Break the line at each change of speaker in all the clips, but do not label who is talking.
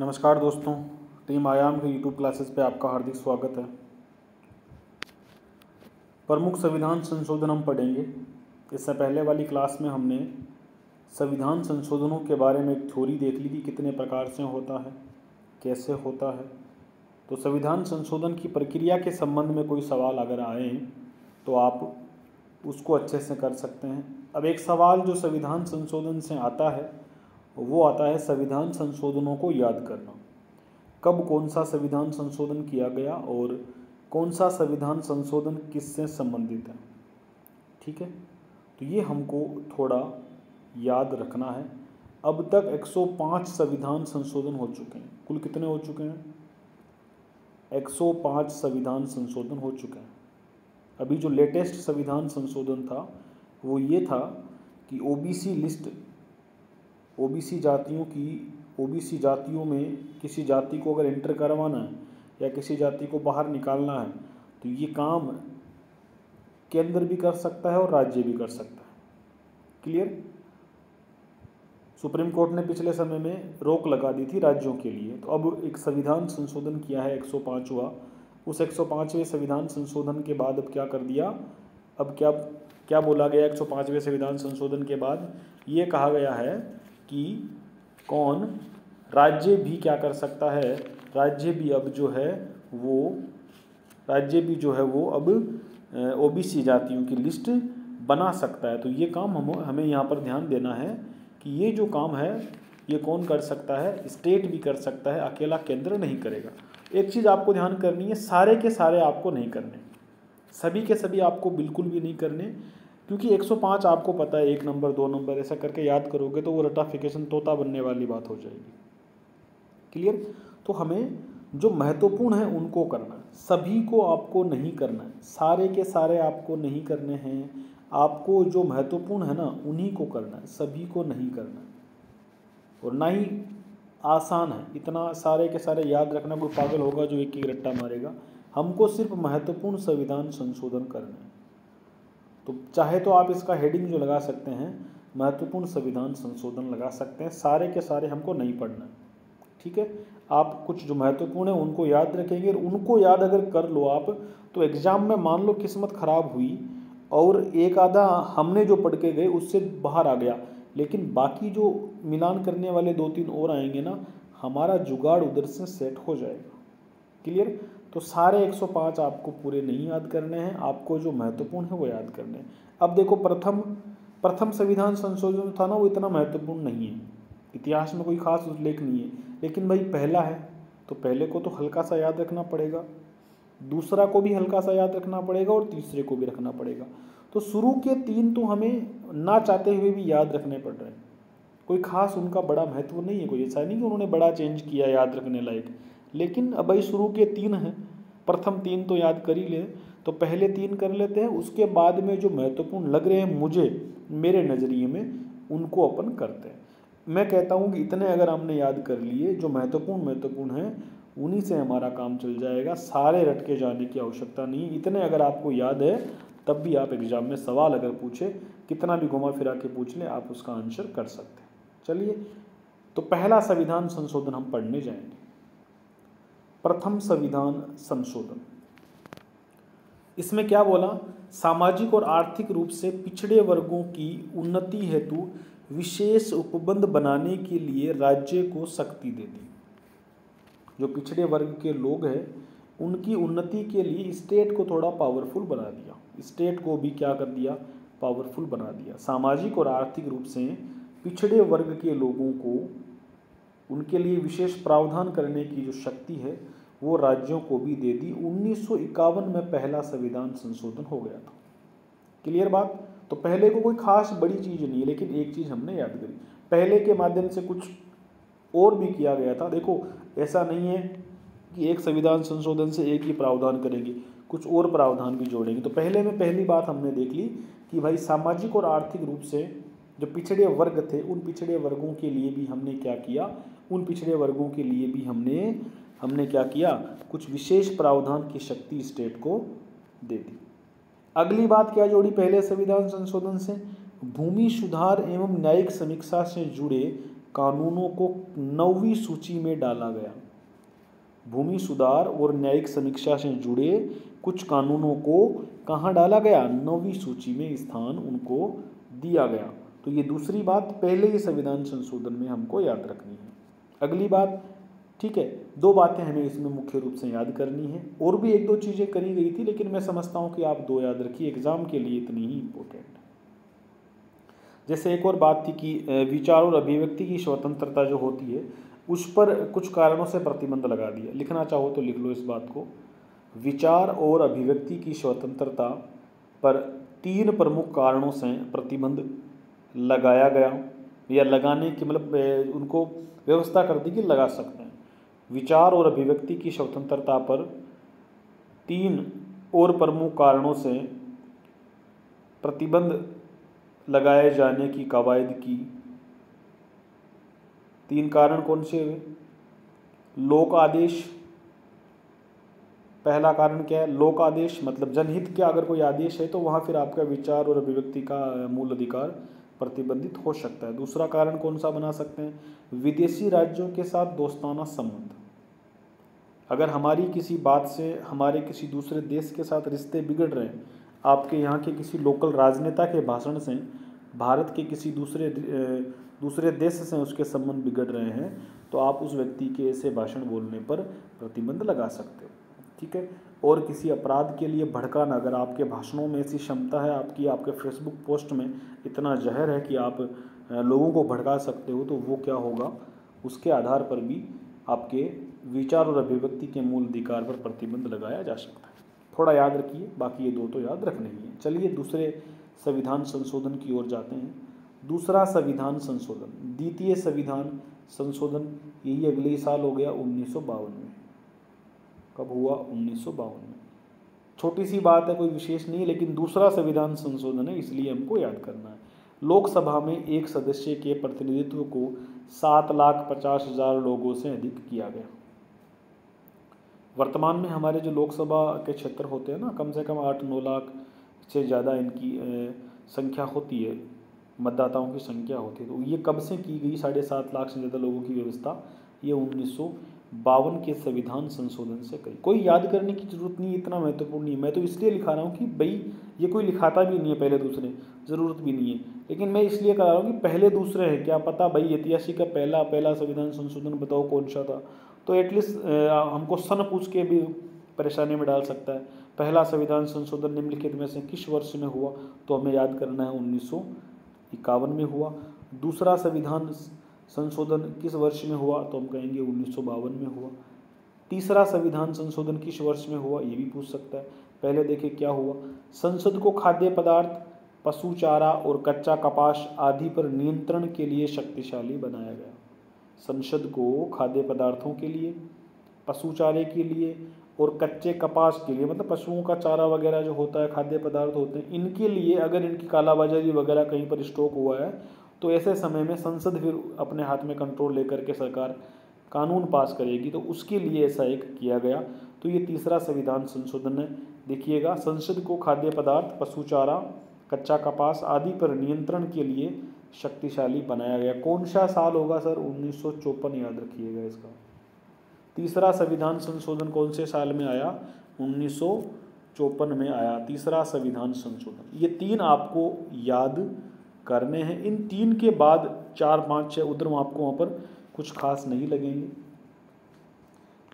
नमस्कार दोस्तों, टीम आयाम के यूट्यूब क्लासेस पे आपका हार्दिक स्वागत है। प्रमुख संविधान संशोधन हम पढ़ेंगे। इससे पहले वाली क्लास में हमने संविधान संशोधनों के बारे में एक थ्योरी देख ली कि कितने प्रकार से होता है, कैसे होता है। तो संविधान संशोधन की प्रक्रिया के संबंध में कोई सवाल अगर आए तो आप उसको अच्छे से कर सकते हैं। अब एक सवाल जो संविधान संशोधन से आता है वो आता है संविधान संशोधनों को याद करना। कब कौन सा संविधान संशोधन किया गया और कौन सा संविधान संशोधन किससे संबंधित है। ठीक है, तो ये हमको थोड़ा याद रखना है। अब तक 105 संविधान संशोधन हो चुके हैं। कुल कितने हो चुके हैं? 105 संविधान संशोधन हो चुके हैं। अभी जो लेटेस्ट संविधान संशोधन था वो ये था कि ओबीसी लिस्ट, ओबीसी जातियों में किसी जाति को अगर एंटर करवाना है या किसी जाति को बाहर निकालना है तो ये काम केंद्र भी कर सकता है और राज्य भी कर सकता है। क्लियर? सुप्रीम कोर्ट ने पिछले समय में रोक लगा दी थी राज्यों के लिए, तो अब एक संविधान संशोधन किया है 105वां। उस 105वें संविधान संशोधन के बाद अब क्या कर दिया, अब क्या बोला गया 105वें संविधान संशोधन के बाद? ये कहा गया है कि कौन राज्य भी क्या कर सकता है, राज्य भी जो है वो अब ओबीसी जातियों की लिस्ट बना सकता है। तो ये काम हमें यहाँ पर ध्यान देना है कि ये जो काम है ये कौन कर सकता है? स्टेट भी कर सकता है, अकेला केंद्र नहीं करेगा। एक चीज़ आपको ध्यान करनी है, सारे के सारे आपको नहीं करने, सभी के सभी आपको बिल्कुल भी नहीं करने, क्योंकि 105 आपको पता है 1 नंबर 2 नंबर ऐसा करके याद करोगे तो वो रटाफिकेशन तोता बनने वाली बात हो जाएगी। क्लियर? तो हमें जो महत्वपूर्ण है उनको करना है, सभी को आपको नहीं करना है, सारे के सारे आपको नहीं करने हैं। आपको जो महत्वपूर्ण है ना उन्हीं को करना है, सभी को नहीं करना है। और ना ही आसान है इतना सारे के सारे याद रखना। कोई पागल होगा जो एक ही रट्टा मारेगा। हमको सिर्फ महत्वपूर्ण संविधान संशोधन करना है। तो चाहे तो आप इसका हेडिंग जो लगा सकते हैं महत्वपूर्ण संविधान संशोधन लगा सकते हैं, सारे के सारे हमको नहीं पढ़ना है। ठीक है, आप कुछ जो महत्वपूर्ण है उनको याद रखेंगे। उनको याद अगर कर लो आप तो एग्जाम में मान लो किस्मत खराब हुई और एक आधा हमने जो पढ़ के गए उससे बाहर आ गया, लेकिन बाकी जो मिलान करने वाले 2-3 और आएंगे ना, हमारा जुगाड़ उधर से सेट हो जाएगा। क्लियर? तो सारे 105 आपको पूरे नहीं याद करने हैं, आपको जो महत्वपूर्ण है वो याद करने हैं। अब देखो, प्रथम संविधान संशोधन था ना, वो इतना महत्वपूर्ण नहीं है, इतिहास में कोई खास उल्लेख नहीं है। लेकिन भाई पहला है तो पहले को तो हल्का सा याद रखना पड़ेगा, दूसरा को भी हल्का सा याद रखना पड़ेगा और तीसरे को भी रखना पड़ेगा। तो शुरू के 3 तो हमें ना चाहते हुए भी याद रखने पड़ रहे हैं। कोई खास उनका बड़ा महत्व नहीं है, कोई ऐसा नहीं कि उन्होंने बड़ा चेंज किया याद रखने लायक। लेकिन अब भाई शुरू के 3 हैं, प्रथम 3 तो याद कर ही ले। तो पहले 3 कर लेते हैं, उसके बाद में जो महत्वपूर्ण लग रहे हैं मुझे, मेरे नज़रिए में, उनको अपन करते हैं। मैं कहता हूँ कि इतने अगर हमने याद कर लिए जो महत्वपूर्ण है, उन्हीं से हमारा काम चल जाएगा। सारे रट के जाने की आवश्यकता नहीं है। इतने अगर आपको याद है तब भी आप एग्जाम में सवाल अगर पूछे, कितना भी घुमा फिरा के पूछ ले, आप उसका आंसर कर सकते हैं। चलिए, तो पहला संविधान संशोधन हम पढ़ने जाएंगे। प्रथम संविधान संशोधन, इसमें क्या बोला? सामाजिक और आर्थिक रूप से पिछड़े वर्गों की उन्नति हेतु विशेष उपबंध बनाने के लिए राज्य को शक्ति दे दी। जो पिछड़े वर्ग के लोग हैं उनकी उन्नति के लिए स्टेट को थोड़ा पावरफुल बना दिया, स्टेट को भी क्या कर दिया? पावरफुल बना दिया। सामाजिक और आर्थिक रूप से पिछड़े वर्ग के लोगों को, उनके लिए विशेष प्रावधान करने की जो शक्ति है वो राज्यों को भी दे दी। 1951 में पहला संविधान संशोधन हो गया था। क्लियर बात? तो पहले को कोई खास बड़ी चीज़ नहीं है, लेकिन एक चीज़ हमने याद करी, पहले के माध्यम से कुछ और भी किया गया था। देखो, ऐसा नहीं है कि एक संविधान संशोधन से एक ही प्रावधान करेंगे, कुछ और प्रावधान भी जोड़ेंगे। तो पहले में पहली बात हमने देख ली कि भाई सामाजिक और आर्थिक रूप से जो पिछड़े वर्ग थे उन पिछड़े वर्गों के लिए भी हमने क्या किया? उन पिछड़े वर्गों के लिए भी हमने क्या किया? कुछ विशेष प्रावधान की शक्ति स्टेट को दे दी। अगली बात क्या जोड़ी पहले संविधान संशोधन से? भूमि सुधार एवं न्यायिक समीक्षा से जुड़े कानूनों को 9वीं सूची में डाला गया। भूमि सुधार और न्यायिक समीक्षा से जुड़े कुछ कानूनों को कहाँ डाला गया? 9वीं सूची में स्थान उनको दिया गया। तो ये दूसरी बात पहले ही संविधान संशोधन में हमको याद रखनी है। अगली बात, ठीक है, 2 बातें हमें इसमें मुख्य रूप से याद करनी है। और भी 1-2 चीज़ें करी गई थी, लेकिन मैं समझता हूँ कि आप 2 याद रखिए, एग्जाम के लिए इतनी ही इम्पोर्टेंट है। जैसे एक और बात थी कि विचार और अभिव्यक्ति की स्वतंत्रता जो होती है उस पर कुछ कारणों से प्रतिबंध लगा दिया। लिखना चाहो तो लिख लो इस बात को। विचार और अभिव्यक्ति की स्वतंत्रता पर 3 प्रमुख कारणों से प्रतिबंध लगाया गया, या लगाने की मतलब उनको व्यवस्था कर दी कि लगा सकते हैं। विचार और अभिव्यक्ति की स्वतंत्रता पर 3 और प्रमुख कारणों से प्रतिबंध लगाए जाने की कवायद की। 3 कारण कौन से हुए? लोक आदेश, पहला कारण क्या है? लोक आदेश, मतलब जनहित के अगर कोई आदेश है तो वहाँ फिर आपका विचार और अभिव्यक्ति का मूल अधिकार प्रतिबंधित हो सकता है। दूसरा कारण कौन सा बना सकते हैं? विदेशी राज्यों के साथ दोस्ताना संबंध। अगर हमारी किसी बात से हमारे किसी दूसरे देश के साथ रिश्ते बिगड़ रहे हैं, आपके यहाँ के किसी लोकल राजनेता के भाषण से भारत के किसी दूसरे देश से उसके संबंध बिगड़ रहे हैं, तो आप उस व्यक्ति के ऐसे भाषण बोलने पर प्रतिबंध लगा सकते हो, ठीक है। और किसी अपराध के लिए भड़काना, अगर आपके भाषणों में ऐसी क्षमता है, आपके फेसबुक पोस्ट में इतना जहर है कि आप लोगों को भड़का सकते हो, तो वो क्या होगा? उसके आधार पर भी आपके विचार और अभिव्यक्ति के मूल अधिकार पर प्रतिबंध लगाया जा सकता है। थोड़ा याद रखिए, बाकी ये 2 तो याद रखने ही है। चलिए दूसरे संविधान संशोधन की ओर जाते हैं। दूसरा संविधान संशोधन, द्वितीय संविधान संशोधन, यही अगले ही साल हो गया 1952 में। कब हुआ? 1952 में। छोटी सी बात है, कोई विशेष नहीं है, लेकिन दूसरा संविधान संशोधन है, इसलिए हमको याद करना है। लोकसभा में एक सदस्य के प्रतिनिधित्व को 7,50,000 लोगों से अधिक किया गया। वर्तमान में हमारे जो लोकसभा के क्षेत्र होते हैं ना, कम से कम 8-9 लाख से ज़्यादा इनकी संख्या होती है, मतदाताओं की संख्या होती है। तो ये कब से की गई 7.5 लाख से ज़्यादा लोगों की व्यवस्था? ये 1952 के संविधान संशोधन से करी। कोई याद करने की जरूरत नहीं, इतना महत्वपूर्ण नहीं। मैं तो इसलिए लिखा रहा हूँ कि भाई ये कोई लिखाता भी नहीं है पहले दूसरे, ज़रूरत भी नहीं है, लेकिन मैं इसलिए करा रहा हूँ कि पहले दूसरे हैं, क्या पता भाई ऐतिहासिक का पहला संविधान संशोधन बताओ कौन सा था, तो एटलीस्ट हमको सन पूछ के भी परेशानी में डाल सकता है। पहला संविधान संशोधन निम्नलिखित में से किस वर्ष में हुआ? तो हमें याद करना है 1951 में हुआ। दूसरा संविधान संशोधन किस वर्ष में हुआ? तो हम कहेंगे 1952 में हुआ। तीसरा संविधान संशोधन किस वर्ष में हुआ? ये भी पूछ सकता है। पहले देखिए क्या हुआ। संसद को खाद्य पदार्थ, पशु चारा और कच्चा कपास आदि पर नियंत्रण के लिए शक्तिशाली बनाया गया। संसद को खाद्य पदार्थों के लिए, पशु चारे के लिए और कच्चे कपास के लिए, मतलब पशुओं का चारा वगैरह जो होता है, खाद्य पदार्थ होते हैं, इनके लिए अगर इनकी कालाबाजारी वगैरह कहीं पर स्टॉक हुआ है तो ऐसे समय में संसद फिर अपने हाथ में कंट्रोल लेकर के सरकार कानून पास करेगी, तो उसके लिए ऐसा एक किया गया। तो ये तीसरा संविधान संशोधन है। देखिएगा, संसद को खाद्य पदार्थ, पशु चारा, कच्चा कपास आदि पर नियंत्रण के लिए शक्तिशाली बनाया गया। कौन सा साल होगा सर? 1954, याद रखिएगा इसका। तीसरा संविधान संशोधन कौन से साल में आया? 1954 में आया तीसरा संविधान संशोधन। ये 3 आपको याद करने हैं। इन 3 के बाद 4, 5, 6 उधर आपको वहाँ पर कुछ खास नहीं लगेंगे।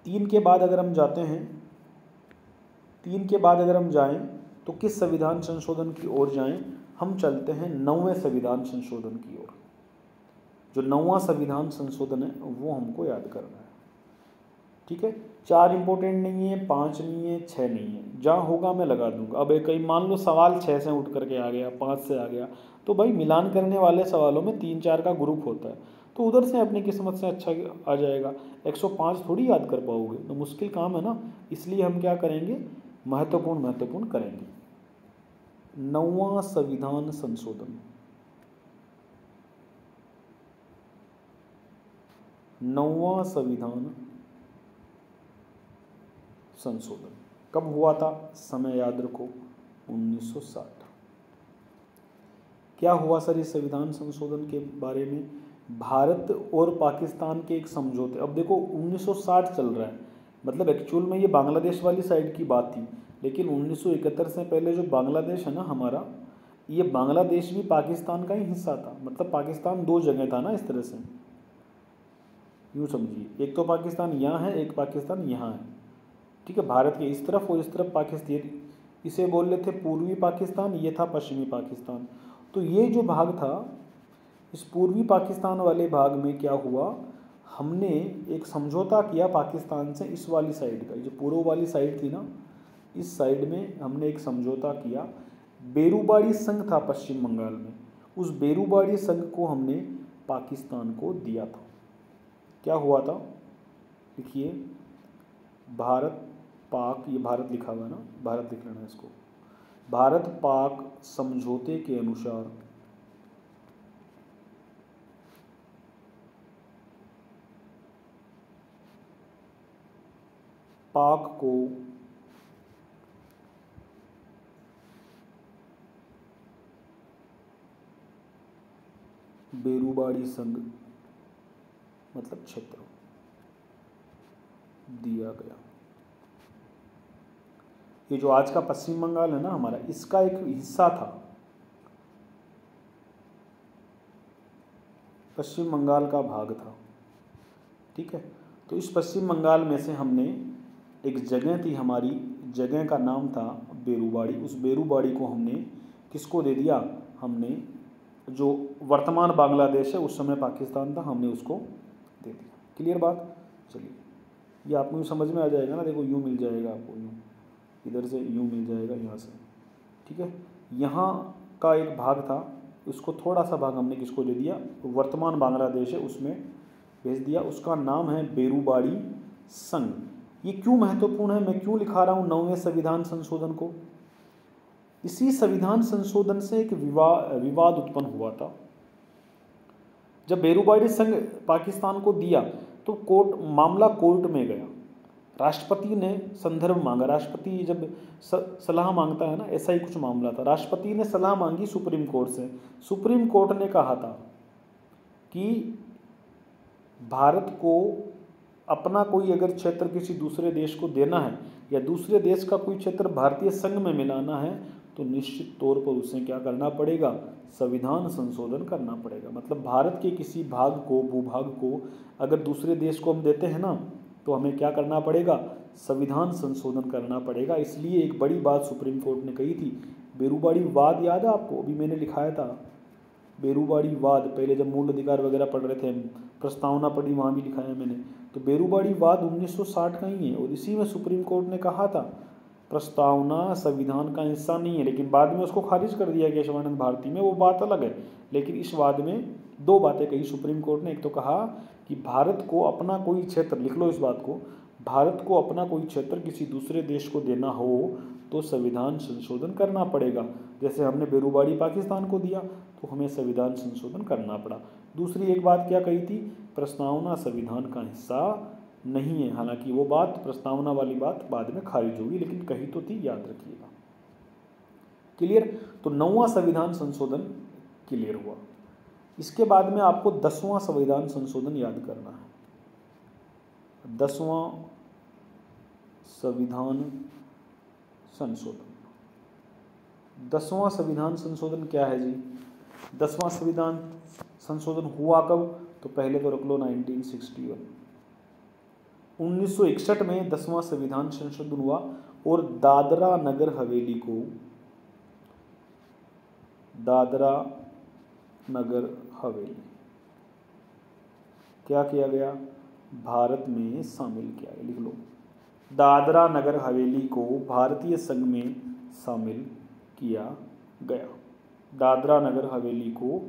3 के बाद अगर हम जाते हैं, 3 के बाद अगर हम जाएं तो किस संविधान संशोधन की ओर जाएं? हम चलते हैं 9वें संविधान संशोधन की ओर। जो 9वां संविधान संशोधन है वो हमको याद करना है, ठीक है। 4 इंपॉर्टेंट नहीं है, 5 नहीं है, 6 नहीं है, जहाँ होगा मैं लगा दूंगा। अब कहीं मान लो सवाल 6 से उठ करके आ गया, 5 से आ गया, तो भाई मिलान करने वाले सवालों में 3-4 का ग्रुप होता है, तो उधर से अपनी किस्मत से अच्छा आ जाएगा। 105 थोड़ी याद कर पाओगे, तो मुश्किल काम है ना। इसलिए हम क्या करेंगे? महत्वपूर्ण करेंगे। 9वां संविधान संशोधन, 9वां संविधान संशोधन कब हुआ था? समय याद रखो, 1960। क्या हुआ सर इस संविधान संशोधन के बारे में? भारत और पाकिस्तान के एक समझौते, अब देखो 1960 चल रहा है, मतलब एक्चुअल में ये बांग्लादेश वाली साइड की बात थी, लेकिन 1971 से पहले जो बांग्लादेश है ना हमारा, ये बांग्लादेश भी पाकिस्तान का ही हिस्सा था। मतलब पाकिस्तान दो जगह था ना, इस तरह से यूँ समझिए, एक तो पाकिस्तान यहाँ है, एक पाकिस्तान यहाँ है, ठीक है, भारत के इस तरफ और इस तरफ पाकिस्तान, इसे बोल रहे थे पूर्वी पाकिस्तान, ये था पश्चिमी पाकिस्तान। तो ये जो भाग था, इस पूर्वी पाकिस्तान वाले भाग में क्या हुआ, हमने एक समझौता किया पाकिस्तान से, इस वाली साइड का, जो पूर्व वाली साइड थी ना, इस साइड में हमने एक समझौता किया। बेरूबाड़ी संघ था पश्चिम बंगाल में, उस बेरूबाड़ी संघ को हमने पाकिस्तान को दिया था। क्या हुआ था, देखिए, भारत पाक, ये भारत लिखा हुआ है ना, भारत लिख लेना इसको, भारत पाक समझौते के अनुसार पाक को बेरूबाड़ी संघ मतलब क्षेत्र दिया गया। ये जो आज का पश्चिम बंगाल है ना हमारा, इसका एक हिस्सा था, पश्चिम बंगाल का भाग था, ठीक है। तो इस पश्चिम बंगाल में से हमने एक जगह थी हमारी, जगह का नाम था बेरूबाड़ी, उस बेरूबाड़ी को हमने किसको दे दिया, हमने जो वर्तमान बांग्लादेश है, उस समय पाकिस्तान था, हमने उसको दे दिया। क्लियर बात, चलिए, ये आपको यूँ समझ में आ जाएगा ना, देखो यूँ मिल जाएगा आपको, यूँ इधर से यूँ मिल जाएगा, यहाँ से, ठीक है। यहाँ का एक भाग था, उसको थोड़ा सा भाग हमने किसको दे दिया, वर्तमान बांग्लादेश है उसमें भेज दिया, उसका नाम है बेरूबाड़ी संघ। ये क्यों महत्वपूर्ण है, मैं क्यों लिखा रहा हूँ 9वें संविधान संशोधन को, इसी संविधान संशोधन से एक विवाद उत्पन्न हुआ था। जब बेरूबाड़ी संघ पाकिस्तान को दिया तो मामला कोर्ट में गया, राष्ट्रपति ने संदर्भ मांगा, राष्ट्रपति जब सलाह मांगता है ना, ऐसा ही कुछ मामला था, राष्ट्रपति ने सलाह मांगी सुप्रीम कोर्ट से, सुप्रीम कोर्ट ने कहा था कि भारत को अपना कोई अगर क्षेत्र किसी दूसरे देश को देना है, या दूसरे देश का कोई क्षेत्र भारतीय संघ में मिलाना है, तो निश्चित तौर पर उसे क्या करना पड़ेगा, संविधान संशोधन करना पड़ेगा। मतलब भारत के किसी भाग को, भूभाग को अगर दूसरे देश को हम देते हैं ना, तो हमें क्या करना पड़ेगा, संविधान संशोधन करना पड़ेगा। इसलिए एक बड़ी बात सुप्रीम कोर्ट ने कही थी, बेरूबाड़ी वाद याद है आपको, अभी मैंने लिखाया था बेरूबाड़ी वाद, पहले जब मूल अधिकार वगैरह पढ़ रहे थे, प्रस्तावना पढ़ी, वहाँ भी लिखाया मैंने। तो बेरूबाड़ी वाद 1960 का ही है, और इसी में सुप्रीम कोर्ट ने कहा था प्रस्तावना संविधान का हिस्सा नहीं है, लेकिन बाद में उसको खारिज कर दिया गया शिवानंद भारती में, वो बात अलग है। लेकिन इस वाद में दो बातें कही सुप्रीम कोर्ट ने, एक तो कहा कि भारत को अपना कोई क्षेत्र, लिख लो इस बात को, भारत को अपना कोई क्षेत्र किसी दूसरे देश को देना हो तो संविधान संशोधन करना पड़ेगा। जैसे हमने बेरूबाड़ी पाकिस्तान को दिया तो हमें संविधान संशोधन करना पड़ा। दूसरी एक बात क्या कही थी, प्रस्तावना संविधान का हिस्सा नहीं है। हालांकि वो बात, प्रस्तावना वाली बात बाद में खारिज होगी, लेकिन कही तो थी, याद रखिएगा। क्लियर, तो 9वां संविधान संशोधन क्लियर हुआ। इसके बाद में आपको 10वां संविधान संशोधन याद करना है। 10वां संविधान संशोधन, 10वां संविधान संशोधन क्या है जी, 10वां संविधान संशोधन हुआ कब, तो पहले तो रख लो 1961, 1961 में 10वां संविधान संशोधन हुआ, और दादरा नगर हवेली को, दादरा नगर हवेली क्या किया गया, भारत में शामिल किया गया। लिख लो, दादरा नगर हवेली को भारतीय संघ में शामिल किया गया। दादरा नगर हवेली को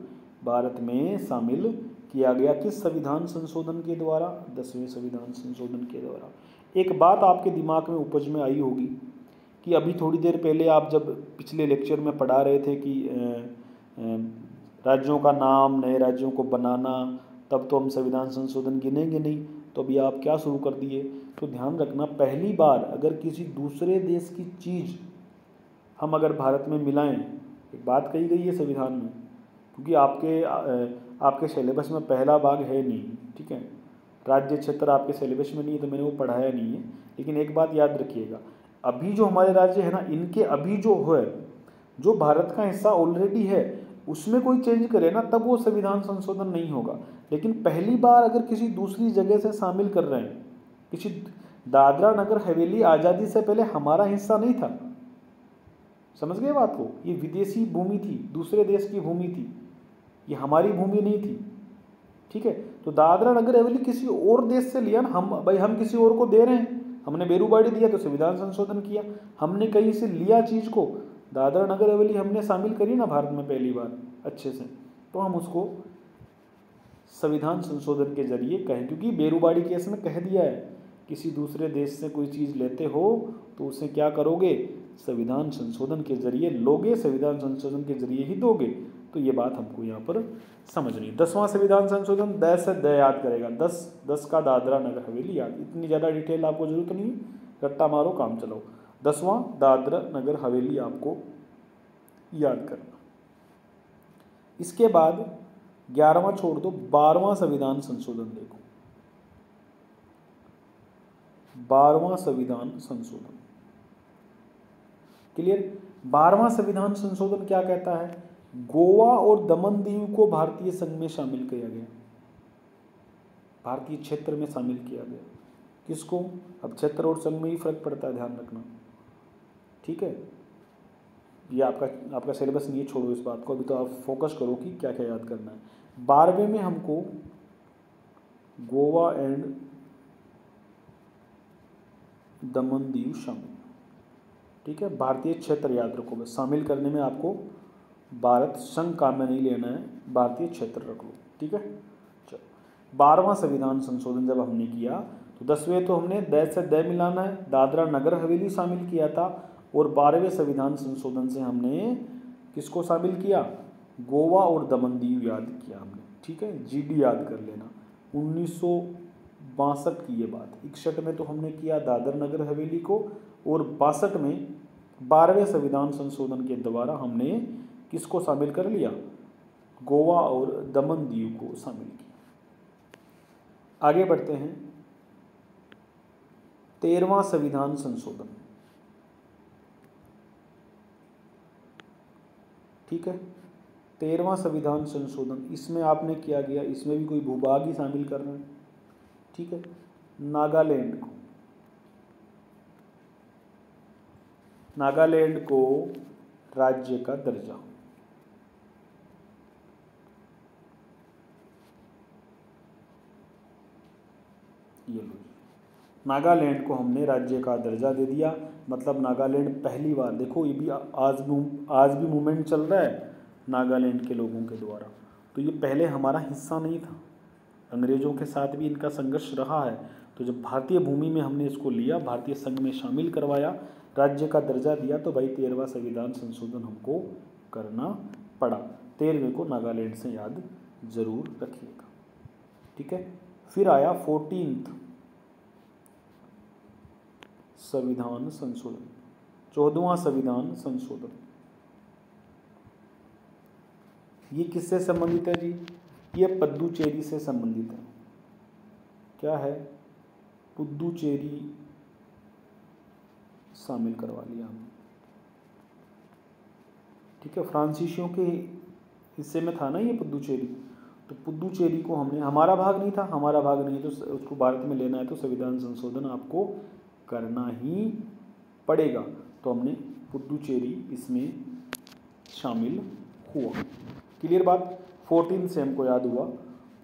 भारत में शामिल किया गया, किस संविधान संशोधन के द्वारा, 10वें संविधान संशोधन के द्वारा। एक बात आपके दिमाग में उपज में आई होगी कि अभी थोड़ी देर पहले आप जब पिछले लेक्चर में पढ़ा रहे थे कि राज्यों का नाम, नए राज्यों को बनाना, तब तो हम संविधान संशोधन गिनेंगे नहीं, तो अभी आप क्या शुरू कर दिए। तो ध्यान रखना, पहली बार अगर किसी दूसरे देश की चीज़ हम अगर भारत में मिलाएं, एक बात कही गई है संविधान में, क्योंकि आपके आपके सिलेबस में पहला भाग है नहीं, ठीक है, राज्य क्षेत्र आपके सिलेबस में नहीं है तो मैंने वो पढ़ाया नहीं है। लेकिन एक बात याद रखिएगा, अभी जो हमारे राज्य है ना, इनके अभी जो है, जो भारत का हिस्सा ऑलरेडी है उसमें कोई चेंज करे ना तब वो संविधान संशोधन नहीं होगा। लेकिन पहली बार अगर किसी दूसरी जगह से शामिल कर रहे हैं, किसी दादरा नगर हवेली आज़ादी से पहले हमारा हिस्सा नहीं था, समझ गए बात को, ये विदेशी भूमि थी, दूसरे देश की भूमि थी, ये हमारी भूमि नहीं थी, ठीक है। तो दादरा नगर हवेली किसी और देश से लिया ना, हम किसी और को दे रहे हैं, हमने बेरूबाड़ी दिया तो संविधान संशोधन किया, हमने कहीं से लिया चीज़ को, दादरा नगर हवेली हमने शामिल करी ना भारत में पहली बार अच्छे से, तो हम उसको संविधान संशोधन के जरिए कहें, क्योंकि बेरूबाड़ी केस में कह दिया है किसी दूसरे देश से कोई चीज़ लेते हो तो उसे क्या करोगे, संविधान संशोधन के जरिए लोगे, संविधान संशोधन के जरिए ही दोगे। तो ये बात हमको यहाँ पर समझनी। 10वां संविधान संशोधन, द से द याद करेगा, 10 का दादरा नगर हवेली याद, इतनी ज़्यादा डिटेल आपको जरूरत नहीं, रट्टा मारो काम चलाओ। 10वां दादरा नगर हवेली आपको याद करना। इसके बाद 11वां छोड़ दो, 12वां संविधान संशोधन देखो, 12वां संविधान संशोधन क्लियर। 12वां संविधान संशोधन क्या कहता है, गोवा और दमन दीव को भारतीय संघ में शामिल किया गया, भारतीय क्षेत्र में शामिल किया गया। किसको, अब क्षेत्र और संघ में ही फर्क पड़ता है, ध्यान रखना, ठीक है। ये आपका सिलेबस नहीं है, छोड़ो इस बात को, अभी तो आप फोकस करो कि क्या क्या याद करना है। 12वें में हमको गोवा एंड दमन दीव शामिल, ठीक है। भारतीय क्षेत्र याद रखो, बस शामिल करने में आपको भारत संघ काम में नहीं लेना है, भारतीय क्षेत्र रख लो, ठीक है। चलो, 12वां संविधान संशोधन जब हमने किया तो 10वें तो हमने द से द मिलाना है, दादरा नगर हवेली शामिल किया था, और 12वें संविधान संशोधन से हमने किसको शामिल किया, गोवा और दमन दीव याद किया हमने, ठीक है। जीडी याद कर लेना, 1962 की ये बात। 61 में तो हमने किया दादर नगर हवेली को, और 62 में 12वें संविधान संशोधन के द्वारा हमने किसको शामिल कर लिया, गोवा और दमन दीव को शामिल किया। आगे बढ़ते हैं, 13वां संविधान संशोधन, ठीक है। 13वां संविधान संशोधन, इसमें आपने क्या किया, इसमें भी कोई भूभाग ही शामिल करना है, ठीक है। नागालैंड को राज्य का दर्जा, ये लो, नागालैंड को हमने राज्य का दर्जा दे दिया। मतलब नागालैंड पहली बार, देखो ये भी आज भी मूवमेंट चल रहा है नागालैंड के लोगों के द्वारा, तो ये पहले हमारा हिस्सा नहीं था, अंग्रेज़ों के साथ भी इनका संघर्ष रहा है। तो जब भारतीय भूमि में हमने इसको लिया, भारतीय संघ में शामिल करवाया, राज्य का दर्जा दिया, तो भाई 13वां संविधान संशोधन हमको करना पड़ा। 13वें को नागालैंड से याद जरूर रखिएगा, ठीक है। फिर आया 14वां संविधान संशोधन, 14वां संविधान संशोधन। ये किससे संबंधित है जी, ये पुद्दुचेरी से संबंधित है। क्या है, पुद्दुचेरी शामिल करवा लिया हमने, ठीक है। फ्रांसीसियों के हिस्से में था ना ये पुद्दुचेरी, तो पुद्दुचेरी को हमने, हमारा भाग नहीं था, हमारा भाग नहीं है तो उसको भारत में लेना है तो संविधान संशोधन आपको करना ही पड़ेगा। तो हमने पुद्दुचेरी इसमें शामिल हुआ, क्लियर बात। 14 से हमको याद हुआ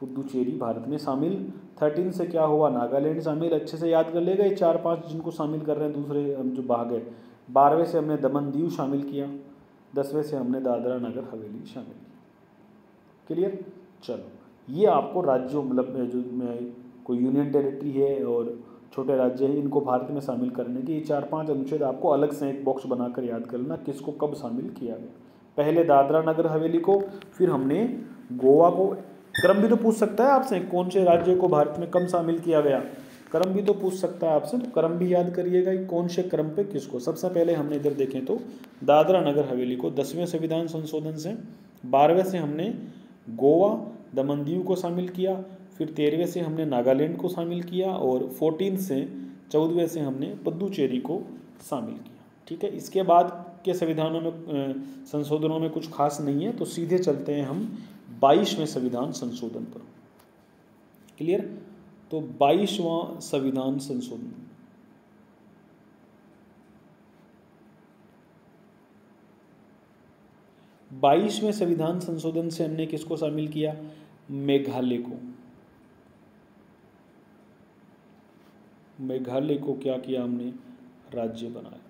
पुद्दुचेरी भारत में शामिल, 13 से क्या हुआ, नागालैंड शामिल, अच्छे से याद कर लेगा ये 4-5 जिनको शामिल कर रहे हैं दूसरे जो भाग है। 12वें से हमने दमन दीव शामिल किया, 10वें से हमने दादरा नगर हवेली शामिल किया, क्लियर। चलो, ये आपको राज्यों, मतलब जो कोई यूनियन टेरिटरी है और छोटे राज्य हैं, इनको भारत में शामिल करने के ये 4-5 अनुच्छेद आपको अलग से एक बॉक्स बनाकर याद कर लेना, किसको कब शामिल किया गया। पहले दादरा नगर हवेली को, फिर हमने गोवा को। क्रम भी तो पूछ सकता है आपसे, कौन से राज्य को भारत में कब शामिल किया गया, क्रम भी तो पूछ सकता है आपसे, तो क्रम भी याद करिएगा कि कौन से क्रम पे किसको। सबसे पहले हमने इधर देखें तो दादरा नगर हवेली को 10वें संविधान संशोधन से, 12वें से हमने गोवा, दमन दीव को शामिल किया, फिर 13वें से हमने नागालैंड को शामिल किया और 14वें से हमने पुदुचेरी को शामिल किया। ठीक है, इसके बाद के संविधानों में संशोधनों में कुछ खास नहीं है, तो सीधे चलते हैं हम 22वें संविधान संशोधन पर। क्लियर? तो 22वां संविधान संशोधन, 22वें संविधान संशोधन से हमने किसको शामिल किया? मेघालय को। मेघालय को क्या किया हमने? राज्य बनाया।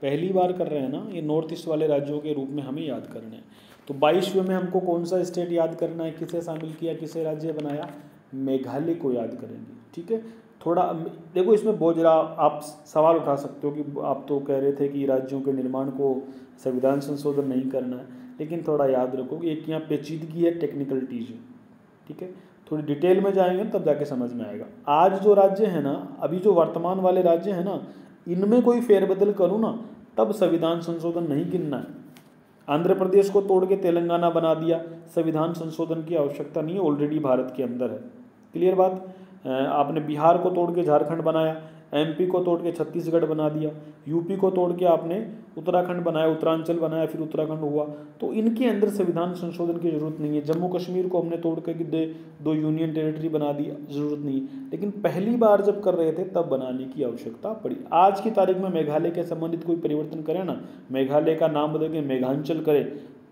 पहली बार कर रहे हैं ना, ये नॉर्थ ईस्ट वाले राज्यों के रूप में हमें याद करना है। तो 22वें में हमको कौन सा स्टेट याद करना है, किसे शामिल किया, किसे राज्य बनाया? मेघालय को याद करेंगे। ठीक है, थोड़ा देखो इसमें बहुत जरा आप सवाल उठा सकते हो कि आप तो कह रहे थे कि राज्यों के निर्माण को संविधान संशोधन नहीं करना है, लेकिन थोड़ा याद रखो कि एक यहाँ पेचीदगी है, टेक्निकलिटीज है। ठीक है, थोड़ी डिटेल में जाएंगे तब जाके समझ में आएगा। आज जो राज्य है ना, अभी जो वर्तमान वाले राज्य है ना, इनमें कोई फेरबदल करूँ ना तब संविधान संशोधन नहीं गिनना है। आंध्र प्रदेश को तोड़ के तेलंगाना बना दिया, संविधान संशोधन की आवश्यकता नहीं है, ऑलरेडी भारत के अंदर है। क्लियर बात? आपने बिहार को तोड़ के झारखंड बनाया, एमपी को तोड़ के छत्तीसगढ़ बना दिया, यूपी को तोड़ के आपने उत्तराखंड बनाया, उत्तरांचल बनाया, फिर उत्तराखंड हुआ, तो इनके अंदर संविधान संशोधन की जरूरत नहीं है। जम्मू कश्मीर को हमने तोड़ के दो यूनियन टेरिटरी बना दी, जरूरत नहीं है। लेकिन पहली बार जब कर रहे थे तब बनाने की आवश्यकता पड़ी। आज की तारीख में मेघालय के संबंधित कोई परिवर्तन करें ना, मेघालय का नाम बदल के मेघांचल करे,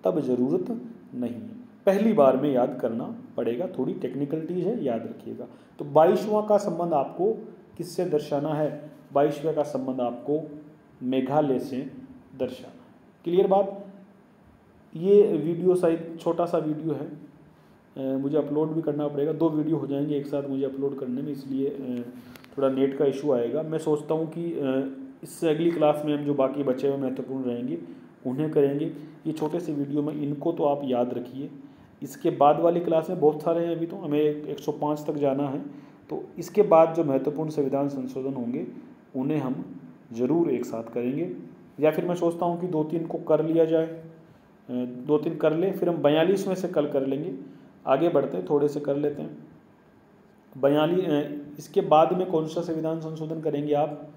तब जरूरत नहीं है। पहली बार में याद करना पड़ेगा, थोड़ी टेक्निकलिटीज है, याद रखिएगा। तो 22वां का संबंध आपको किससे दर्शाना है? 22वें का संबंध आपको मेघालय से दर्शाना है। क्लियर बात? ये वीडियो शायद छोटा सा वीडियो है, मुझे अपलोड भी करना पड़ेगा, 2 वीडियो हो जाएंगे एक साथ मुझे अपलोड करने में, इसलिए थोड़ा नेट का इशू आएगा। मैं सोचता हूँ कि इससे अगली क्लास में हम जो बाकी बचे हुए महत्वपूर्ण रहेंगे उन्हें करेंगे। ये छोटे से वीडियो में इनको तो आप याद रखिए। इसके बाद वाली क्लास में बहुत सारे हैं, अभी तो हमें 105 तक जाना है, तो इसके बाद जो महत्वपूर्ण संविधान संशोधन होंगे उन्हें हम ज़रूर एक साथ करेंगे। या फिर मैं सोचता हूँ कि 2-3 को कर लिया जाए, 2-3 कर ले, फिर हम 42 में से कल कर लेंगे। आगे बढ़ते हैं, थोड़े से कर लेते हैं 42। इसके बाद में कौन सा संविधान संशोधन करेंगे आप?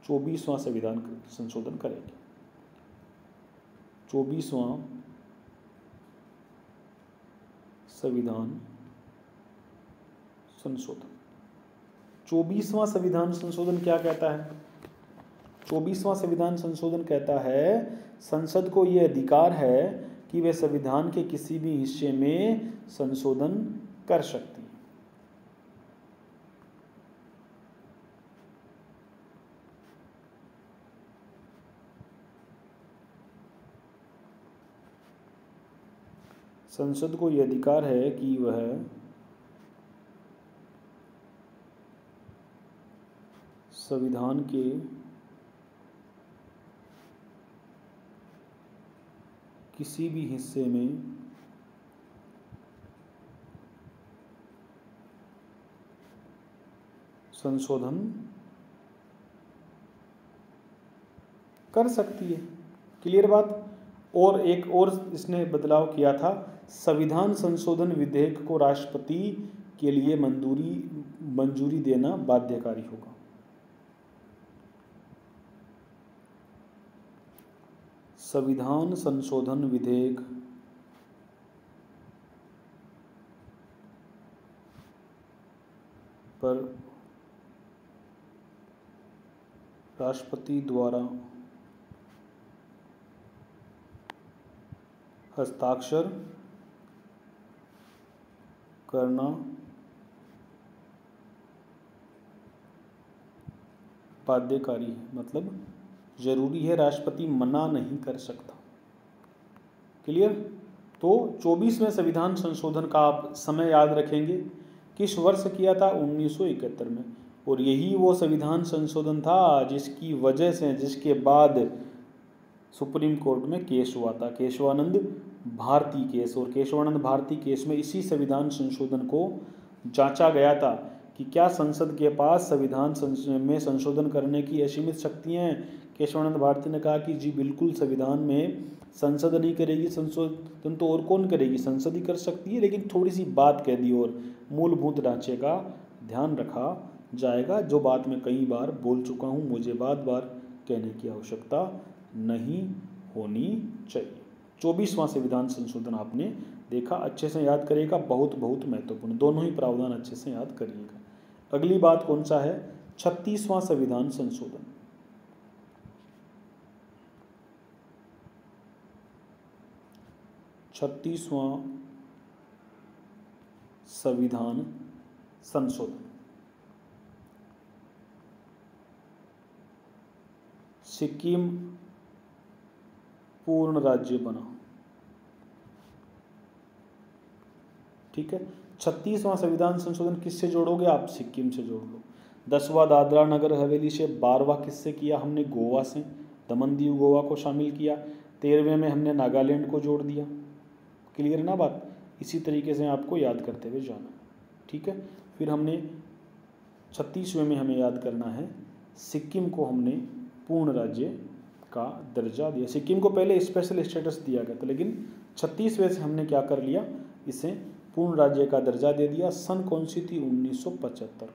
24वां संविधान संशोधन करेंगे। 24वां संविधान संशोधन। 24वां संविधान संशोधन क्या कहता है? 24वां संविधान संशोधन कहता है संसद को यह अधिकार है कि वे संविधान के किसी भी हिस्से में संशोधन कर सकती है। संसद को यह अधिकार है कि वह संविधान के किसी भी हिस्से में संशोधन कर सकती है। क्लियर बात? और एक और इसने बदलाव किया था, संविधान संशोधन विधेयक को राष्ट्रपति के लिए मंजूरी देना बाध्यकारी होगा। संविधान संशोधन विधेयक पर राष्ट्रपति द्वारा हस्ताक्षर करना बाध्यकारी है, मतलब जरूरी है, राष्ट्रपति मना नहीं कर सकता। क्लियर? तो 24वें संविधान संशोधन का आप समय याद रखेंगे, किस वर्ष किया था? 1971 में। और यही वो संविधान संशोधन था जिसकी वजह से, जिसके बाद सुप्रीम कोर्ट में केस हुआ था, केशवानंद भारती केस। और केशवानंद भारती केस में इसी संविधान संशोधन को जांचा गया था कि क्या संसद के पास संविधान में संशोधन करने की असीमित शक्तियाँ हैं। केशवानंद भारती ने कहा कि जी बिल्कुल, संविधान में संसद नहीं करेगी संशोधन तो और कौन करेगी, संसद ही कर सकती है, लेकिन थोड़ी सी बात कह दी और मूलभूत ढांचे का ध्यान रखा जाएगा, जो बात मैं कई बार बोल चुका हूँ, मुझे बार कहने की आवश्यकता नहीं होनी चाहिए। 24वां संविधान संशोधन आपने देखा, अच्छे से याद करिएगा, बहुत महत्वपूर्ण, दोनों ही प्रावधान अच्छे से याद करिएगा। अगली बात कौन सा है, 36वां संविधान संशोधन। 36वां संविधान संशोधन, सिक्किम पूर्ण राज्य बना। ठीक है, 36वां संविधान संशोधन किससे जोड़ोगे आप, सिक्किम से जोड़ लो। 10वां दादरा नगर हवेली से, 12वां किससे किया हमने, गोवा से, दमन दीव गोवा को शामिल किया। 13वें में हमने नागालैंड को जोड़ दिया। क्लियर है ना बात, इसी तरीके से आपको याद करते हुए जाना। ठीक है, फिर हमने 36वें में हमें याद करना है, सिक्किम को हमने पूर्ण राज्य का दर्जा दिया। सिक्किम को पहले स्पेशल स्टेटस दिया गया था, लेकिन 36वें से हमने क्या कर लिया, इसे पूर्ण राज्य का दर्जा दे दिया। सन कौन सी थी, 1975।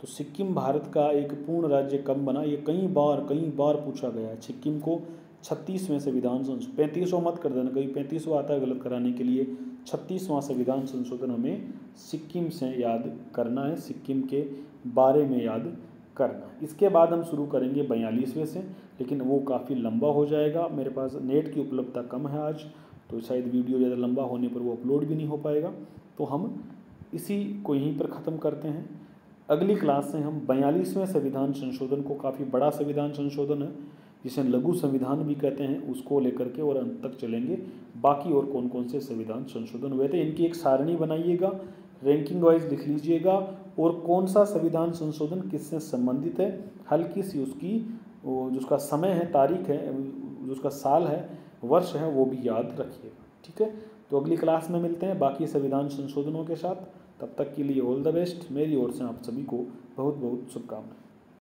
तो सिक्किम भारत का एक पूर्ण राज्य कब बना, ये कई बार पूछा गया है। सिक्किम को 36वें संविधान संशोधन, 35वां मत कर देना, कहीं 35वां आता है गलत कराने के लिए। 36वां संविधान संशोधन हमें सिक्किम से याद करना है, सिक्किम के बारे में याद करना। इसके बाद हम शुरू करेंगे 42वें से, लेकिन वो काफ़ी लंबा हो जाएगा, मेरे पास नेट की उपलब्धता कम है आज, तो शायद वीडियो ज़्यादा लंबा होने पर वो अपलोड भी नहीं हो पाएगा, तो हम इसी को यहीं पर ख़त्म करते हैं। अगली क्लास से हम 42वें संविधान संशोधन को, काफ़ी बड़ा संविधान संशोधन है जिसे लघु संविधान भी कहते हैं, उसको लेकर के और अंत तक चलेंगे। बाकी और कौन कौन से संविधान संशोधन हुए थे इनकी एक सारणी बनाइएगा, रैंकिंग वाइज लिख लीजिएगा, और कौन सा संविधान संशोधन किससे संबंधित है, हल्की सी उसकी जो उसका समय है, तारीख है, जो उसका साल है, वर्ष है, वो भी याद रखिएगा। ठीक है, तो अगली क्लास में मिलते हैं बाकी संविधान संशोधनों के साथ। तब तक के लिए ऑल द बेस्ट, मेरी ओर से आप सभी को बहुत शुभकामनाएं।